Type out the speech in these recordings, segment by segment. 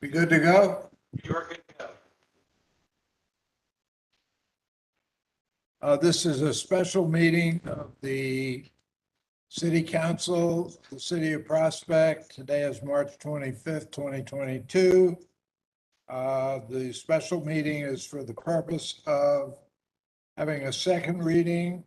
We good to go? You're good to go. This is a special meeting of the City Council, the City of Prospect. Today is March 25th, 2022. The special meeting is for the purpose of having a second reading,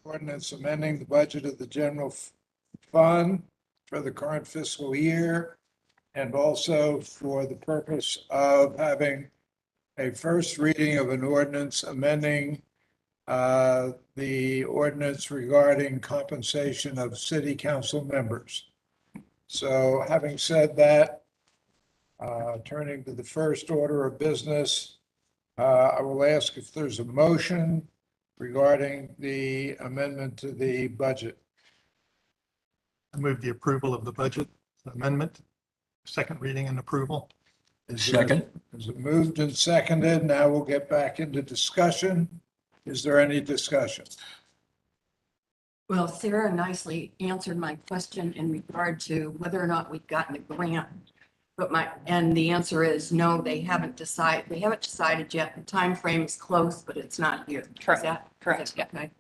ordinance amending the budget of the general fund for the current fiscal year, and also for the purpose of having a first reading of an ordinance amending the ordinance regarding compensation of city council members. So having said that, turning to the first order of business, I will ask if there's a motion regarding the amendment to the budget. I move the approval of the budget amendment, second reading and approval. Second. Is it moved and seconded? Now we'll get back into discussion. Is there any discussion? Well, Sarah nicely answered my question in regard to whether or not we've gotten a grant. And the answer is no, they haven't decided. They haven't decided yet. The time frame is close, but it's not here. Correct. Correct. Yeah. Okay.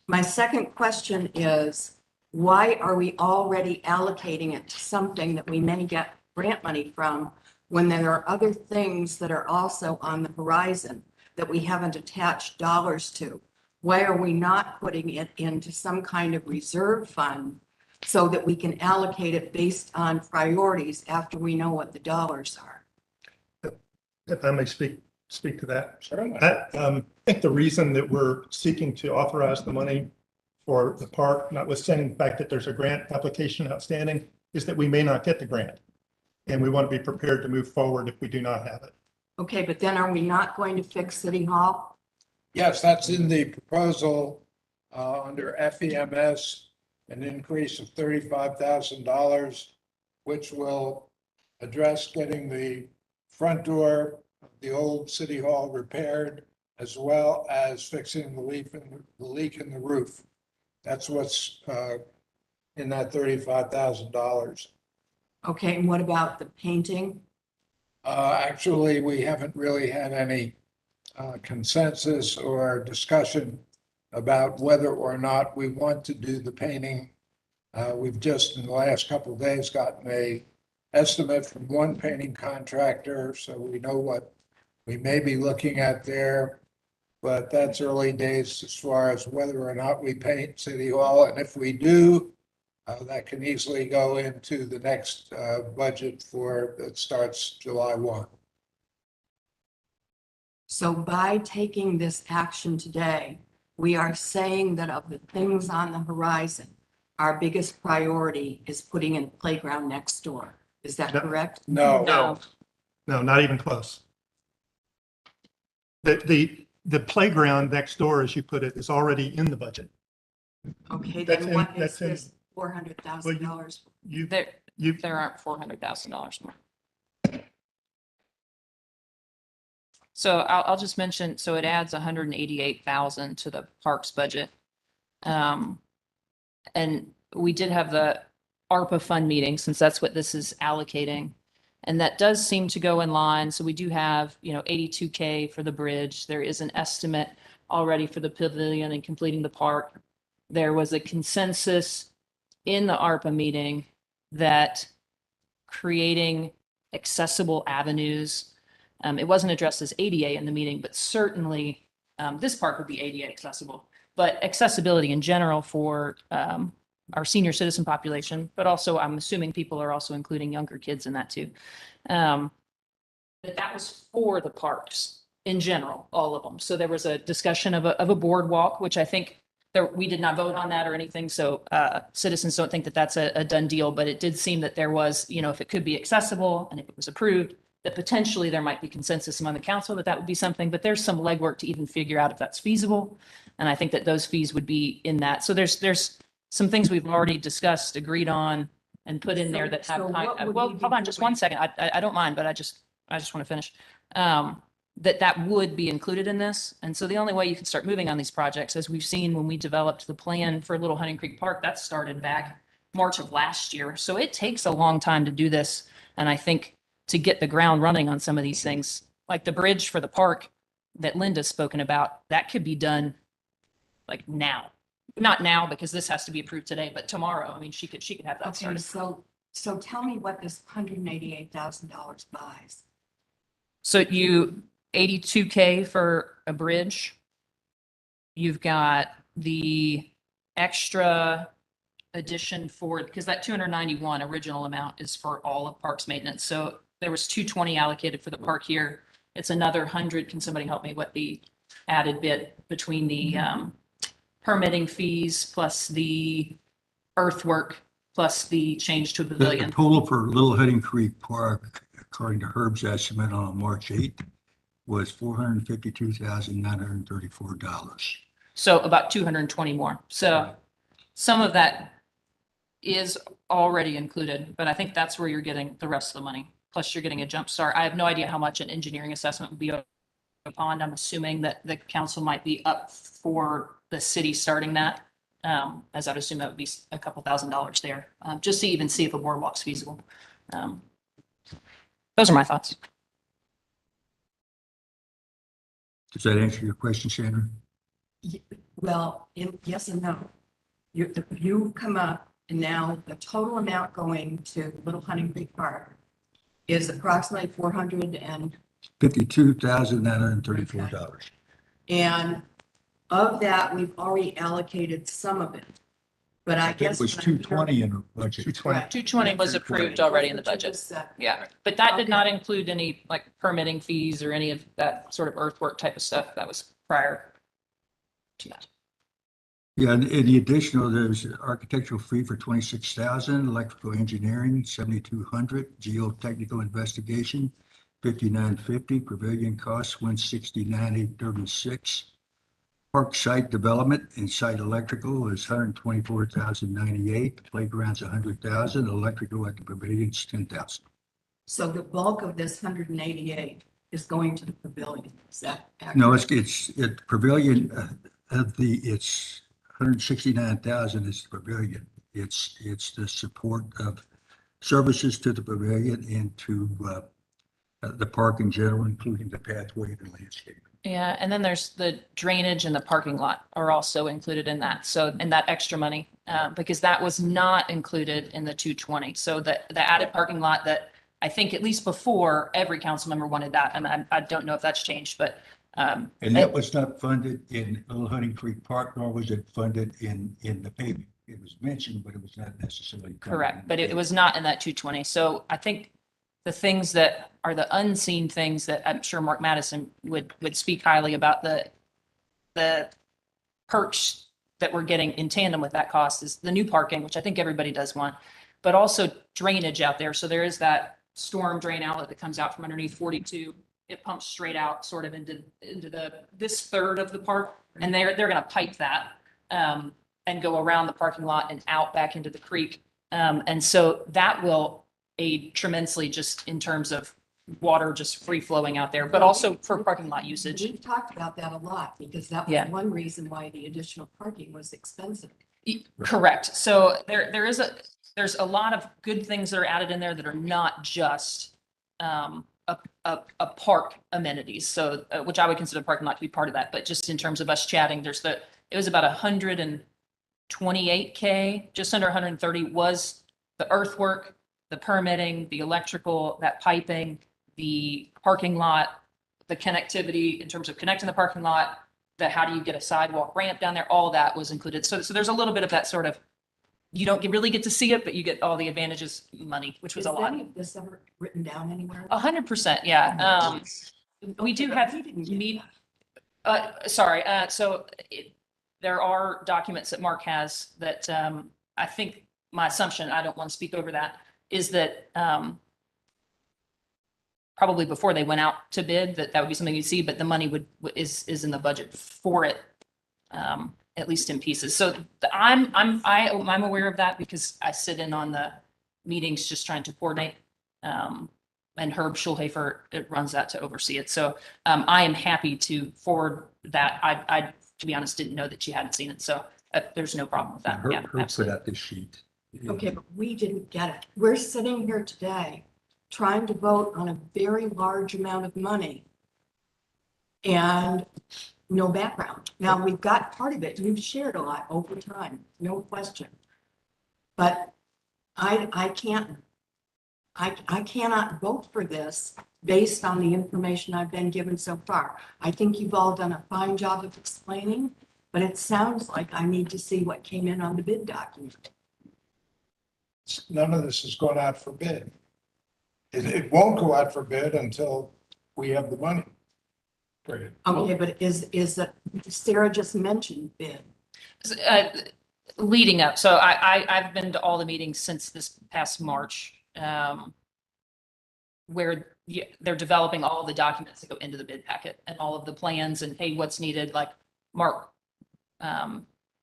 My second question is, why are we already allocating it to something that we may get grant money from when there are other things that are also on the horizon that we haven't attached dollars to? Why are we not putting it into some kind of reserve fund so that we can allocate it based on priorities after we know what the dollars are? If I may speak to that. Certainly. I think the reason that we're seeking to authorize the money for the park, notwithstanding the fact that there's a grant application outstanding, is that we may not get the grant. And we want to be prepared to move forward if we do not have it. Okay, but then are we not going to fix City Hall? Yes, that's in the proposal under FEMS, an increase of $35,000, which will address getting the front door of the old City Hall repaired, as well as fixing the leak in the roof. That's what's in that $35,000. Okay, and what about the painting? Actually, we haven't really had any consensus or discussion about whether or not we want to do the painting. We've just in the last couple of days gotten a estimate from one painting contractor, so we know what we may be looking at there. But that's early days as far as whether or not we paint City Hall. And if we do, that can easily go into the next budget that starts July 1. So by taking this action today, we are saying that of the things on the horizon, our biggest priority is putting in a playground next door. Is that No. correct? No. No, not even close. The playground next door, as you put it, is already in the budget. Okay, That's then in- what is that's in- this $400,000? There aren't $400,000 more. So I'll just mention, so it adds 188,000 to the parks budget. And we did have the ARPA fund meeting, since that's what this is allocating. And that does seem to go in line. So we do have, 82K for the bridge. There is an estimate already for the pavilion and completing the park. There was a consensus in the ARPA meeting that creating accessible avenues, it wasn't addressed as ADA in the meeting, but certainly this park would be ADA accessible. But accessibility in general for our senior citizen population, but also I'm assuming people are also including younger kids in that too. But that was for the parks in general, all of them. So there was a discussion of a boardwalk, which I think we did not vote on that or anything. So citizens don't think that that's a done deal, but it did seem that there was, if it could be accessible and if it was approved, that potentially there might be consensus among the council that would be something, but there's some legwork to even figure out if that's feasible. And I think that those fees would be in that. So there's some things we've already discussed, agreed on, and put in there that have So time. what would Well, we be hold on just doing? one second. I don't mind, but I just want to finish. That would be included in this. And so the only way you can start moving on these projects, as we've seen when we developed the plan for Little Hunting Creek Park, that started back March of last year. So it takes a long time to do this. And I think to get the ground running on some of these things. Like the bridge for the park that Linda's spoken about, that could be done like now. Not now because this has to be approved today, but tomorrow. I mean, she could have that Okay, started. so tell me what this $188,000 buys. So you 82K for a bridge. You've got the extra addition for, because that 291 original amount is for all of parks maintenance. So there was 220 allocated for the park here. It's another 100. Can somebody help me with the added bit between the permitting fees plus the earthwork plus the change to a The pavilion? total for Little Hidden Creek Park, according to Herb's estimate on March 8th, was $452,934. So about 220 more. So some of that is already included, but I think that's where you're getting the rest of the money. Plus you're getting a jump start. I have no idea how much an engineering assessment would be upon. I'm assuming that the council might be up for the city starting that. As I'd assume that would be a couple $1,000s there, just to even see if a boardwalk's feasible. Those are my thoughts. Does that answer your question, Sandra? Well, yes and no. You come up and now the total amount going to Little Hunting Creek Park is approximately 400 and $52,934. And of that, we've already allocated some of it. But I guess. It was 220 in the budget. 220. 220 was approved already in the budget. Yeah, but that did not include any like permitting fees or any of that sort of earthwork type of stuff. That was prior to that. Yeah, and in the additional, there's architectural fee for 26,000, electrical engineering, 7,200, geotechnical investigation, 5,950, pavilion costs, 169,836. Park site development and site electrical is 124,098, playgrounds 100,000, electrical at the pavilions 10,000. So the bulk of this 188 is going to the pavilion. Is that accurate? No, it's pavilion it's 169,000 is the pavilion. It's the support of services to the pavilion and to the park in general, including the pathway and landscape. Yeah, and then there's the drainage and the parking lot are also included in that. So, and that extra money, because that was not included in the 220. So the added parking lot that I think at least before every council member wanted that. And I don't know if that's changed, but. And that was not funded in Little Hunting Creek Park, nor was it funded in the paving. It was mentioned, but it was not necessarily. Correct, but it was not in that 220. So I think the things that are the unseen things that I'm sure Mark Madison would speak highly about, the perks that we're getting in tandem with that cost is the new parking, which I think everybody does want, but also drainage out there. So there is that storm drain outlet that comes out from underneath 42. It pumps straight out sort of into this third of the park, and they're going to pipe that and go around the parking lot and out back into the creek. And so that will aid tremendously just in terms of water just free flowing out there, but also for parking lot usage. We've talked about that a lot because that was Yeah. one reason why the additional parking was expensive. Correct. So there's a lot of good things that are added in there that are not just a park amenities. So which I would consider the parking lot to be part of that, but just in terms of us chatting, it was about 128K, just under 130 was the earthwork, the permitting, the electrical, that piping, the parking lot, the connectivity in terms of connecting the parking lot, how do you get a sidewalk ramp down there, all of that was included. So there's a little bit of that sort of, you don't really get to see it, but you get all the advantages, money, which was a lot. Is any of this ever written down anywhere? 100%, yeah. We do have there are documents that Mark has that I think my assumption, I don't want to speak over that, is that probably before they went out to bid, that would be something you'd see, but the money is in the budget for it, at least in pieces. So I'm aware of that because I sit in on the meetings just trying to coordinate. And Herb Schulhofer runs that to oversee it. So I am happy to forward that. I to be honest, didn't know that you hadn't seen it. So there's no problem with that. Herb put out this sheet. Okay, but we didn't get it. We're sitting here today trying to vote on a very large amount of money and no background. Now, we've got part of it. You've shared a lot over time, no question. But I cannot vote for this based on the information I've been given so far. I think you've all done a fine job of explaining, but it sounds like I need to see what came in on the bid document. None of this is going out for bid. It won't go out for bid until we have the money. Great. Okay, but is that, Sarah just mentioned bid. Uh, Leading up, so I've been to all the meetings since this past March, where they're developing all the documents that go into the bid packet and all of the plans and, hey, what's needed, like Mark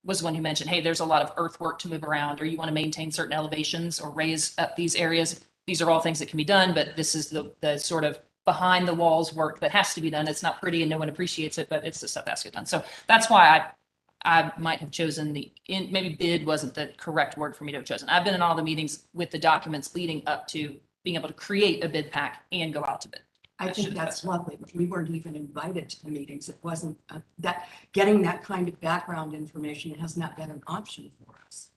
was the one who mentioned, hey, there's a lot of earthwork to move around, or you want to maintain certain elevations or raise up these areas. These are all things that can be done, but this is the sort of behind the walls work that has to be done. It's not pretty and no one appreciates it, but it's the stuff that's get done. So that's why I might have chosen maybe bid wasn't the correct word for me to have chosen. I've been in all the meetings with the documents leading up to being able to create a bid pack and go out to bid. I think that's lovely, but we weren't even invited to the meetings. It wasn't that getting that kind of background information has not been an option for us.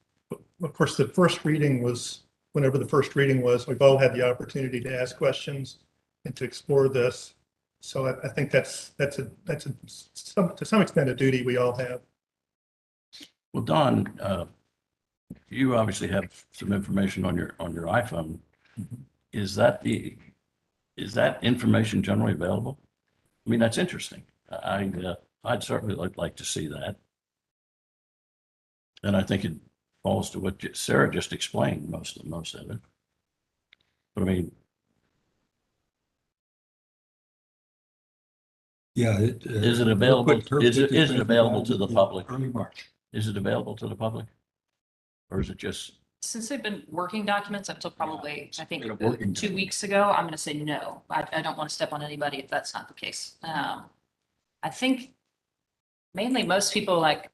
Of course, the first reading was, whenever the first reading was, we've all had the opportunity to ask questions and to explore this. So I think that's to some extent a duty we all have. Well, Don, you obviously have some information on your iPhone. Is that information generally available? I mean, that's interesting. I'd certainly like to see that. And I think it falls to what Sarah just explained, most of it. But I mean, Yeah. is it available? Is it available to the public? Early March. Is it available to the public? Or is it just, Since they've been working documents up till probably, I think, Been a working 2 weeks ago, I'm going to say no. I don't want to step on anybody if that's not the case. I think mainly most people like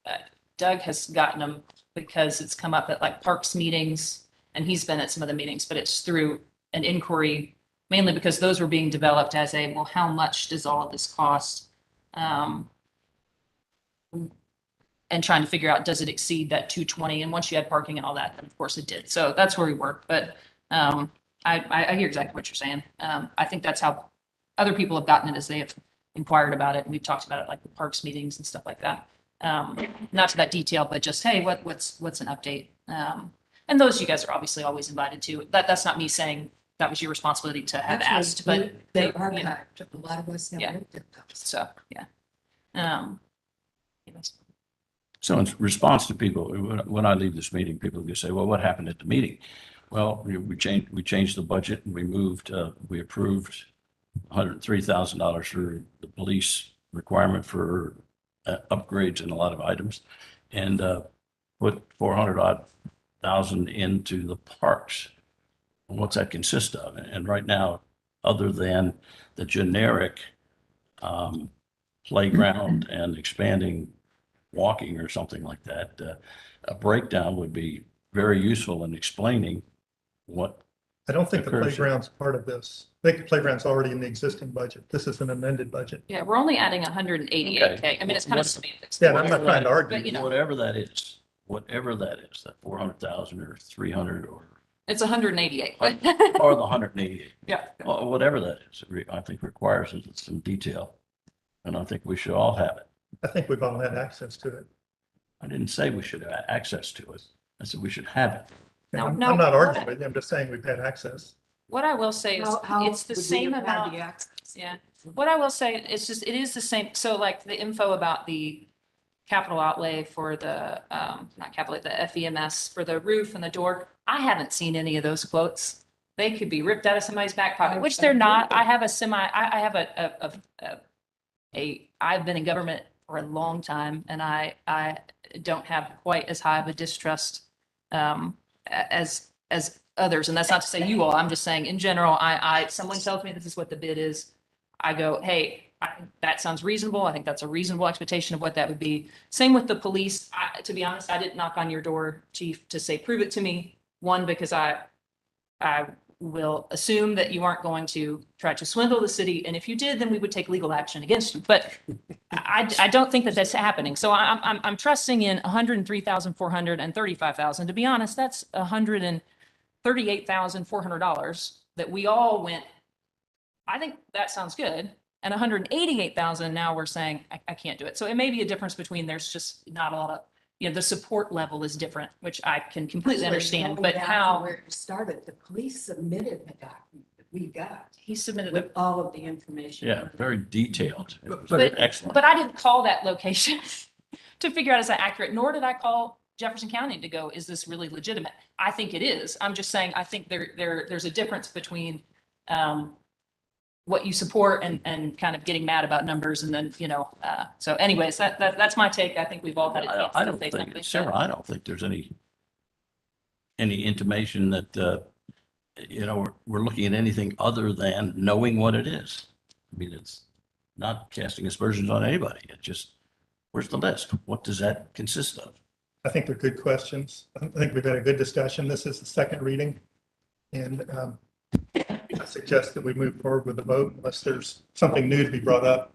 Doug has gotten them because it's come up at like parks meetings and he's been at some of the meetings, but it's through an inquiry, mainly because those were being developed as a, well, how much does all of this cost? And trying to figure out, does it exceed that 220? And once you had parking and all that, then of course it did. So that's where we work. But I hear exactly what you're saying. I think that's how other people have gotten it, as they have inquired about it. And we've talked about it like the parks meetings and stuff like that. Not to that detail, but just, hey, what's an update? And those you guys are obviously always invited to. That's not me saying that was your responsibility to have asked, but they are. archived. A lot of us have Yeah. looked at those. So, yeah. Yes. so in response to people, when I leave this meeting, people just say, well, what happened at the meeting? Well, we changed the budget and we approved $103,000 for the police requirement for upgrades in a lot of items, and put 400,000 into the parks. What's that consist of? And right now, other than the generic playground and expanding walking or something like that, a breakdown would be very useful in explaining what. I don't think the Occurs. playground's part of this. I think the playground's already in the existing budget. This is an amended budget. Yeah, we're only adding 188K. I mean, it's kind of semantics. Yeah, and I'm not trying to argue. But, you know, Whatever that is, that 400,000 or 300 it's 188. or the 188, Yeah. or whatever that is, I think requires some detail. And I think we should all have it. I think we've all had access to it. I didn't say we should have access to it. I said we should have it. And No, I'm no, not what arguing I- with you. I'm just saying we've had access. What I will say is How it's the would we same have had amount. the access? Yeah. What I will say, it's just, it is the same. So like the info about the capital outlay for the, not capital, the FEMS for the roof and the door, I haven't seen any of those quotes. They could be ripped out of somebody's back pocket, which they're not. I have I have I've been in government for a long time and I don't have quite as high of a distrust as others. And that's not to say you all, I'm just saying in general, someone tells me this is what the bid is. I go, hey, that sounds reasonable. I think that's a reasonable expectation of what that would be. Same with the police. To be honest, I didn't knock on your door, chief, to say, prove it to me. One, because I will assume that you aren't going to try to swindle the city. And if you did, then we would take legal action against you. But I don't think that that's happening. So I'm trusting in 103,400 and 35,000. To be honest, that's $138,400 that we all went, I think that sounds good. And 188,000, now we're saying, I can't do it. So it may be a difference between, there's just not a lot of, the support level is different, which I can completely understand, but how Where it started, the police submitted the document that we got he submitted with it. all of the information. Yeah, very detailed. It was But- excellent. But I didn't call that location to figure out is that accurate, nor did I call Jefferson County to go, is this really legitimate? I think it is. I'm just saying, I think there's a difference between what you support and kind of getting mad about numbers and then, so anyways, that's my take. I think we've all had a chance I to don't say think, something. Sarah, I don't think there's any intimation that, we're looking at anything other than knowing what it is. I mean, it's not casting aspersions on anybody. It just, where's the list? What does that consist of? I think they're good questions. I think we've had a good discussion. This is the second reading. And I suggest that we move forward with the vote unless there's something new to be brought up.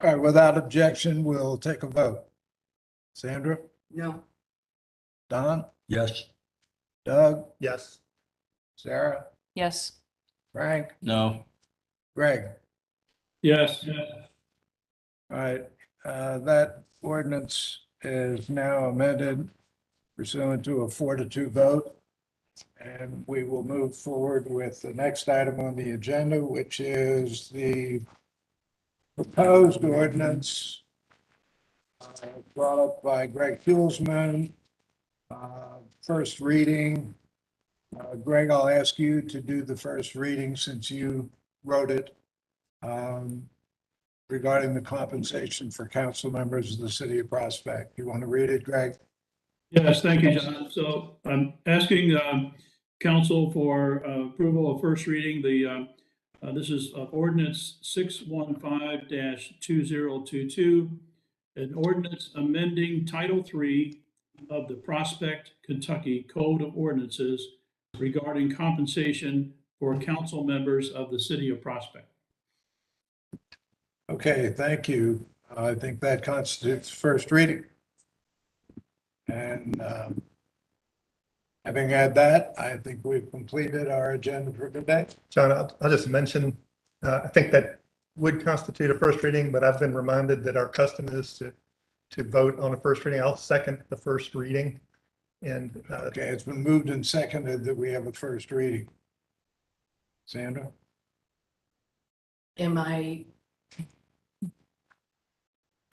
All right, without objection, we'll take a vote. Sandra, No, Don, Yes. Doug, Yes. Sarah, Yes. Frank, No, Greg. Yes. All right, that ordinance is now amended pursuant to a 4-2 vote. And we will move forward with the next item on the agenda, which is the proposed ordinance brought up by Greg Hulsman. First reading. Greg, I'll ask you to do the first reading since you wrote it regarding the compensation for council members of the city of Prospect. You want to read it, Greg? Yes, thank you, John. So I'm asking council for approval of first reading. This is ordinance 615-2022, an ordinance amending Title III of the Prospect, Kentucky Code of Ordinances regarding compensation for council members of the city of Prospect. Okay, thank you. I think that constitutes first reading. And having had that, I think we've completed our agenda for today. John, I'll just mention, I think that would constitute a first reading, but I've been reminded that our custom is to vote on a first reading. I'll second the first reading. And Okay, it's been moved and seconded that we have a first reading. Sandra?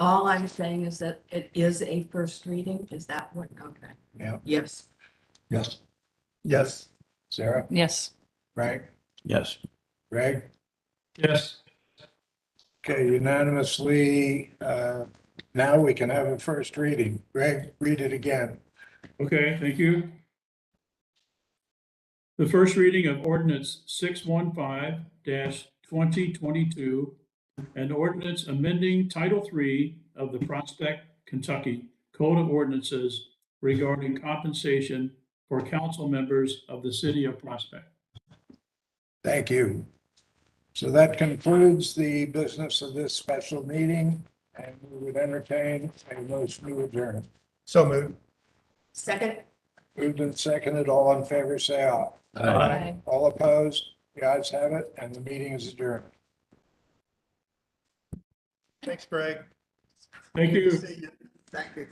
all I'm saying is that it is a first reading. Is that what? Okay. Yeah. Yes. Yes. yes, Sarah? Yes. Frank? yes. Greg? Yes. Okay, unanimously, now we can have a first reading. Greg, read it again. Okay, thank you. The first reading of ordinance 615-2022, an ordinance amending Title III of the Prospect, Kentucky Code of Ordinances regarding compensation for council members of the city of Prospect. Thank you. So that concludes the business of this special meeting, and we would entertain a motion to adjourn. so moved. Second. Moved and seconded, all in favor, say aye. Aye. All opposed, the ayes have it, and the meeting is adjourned. Thanks, Greg. Thank you. See you. Thank you.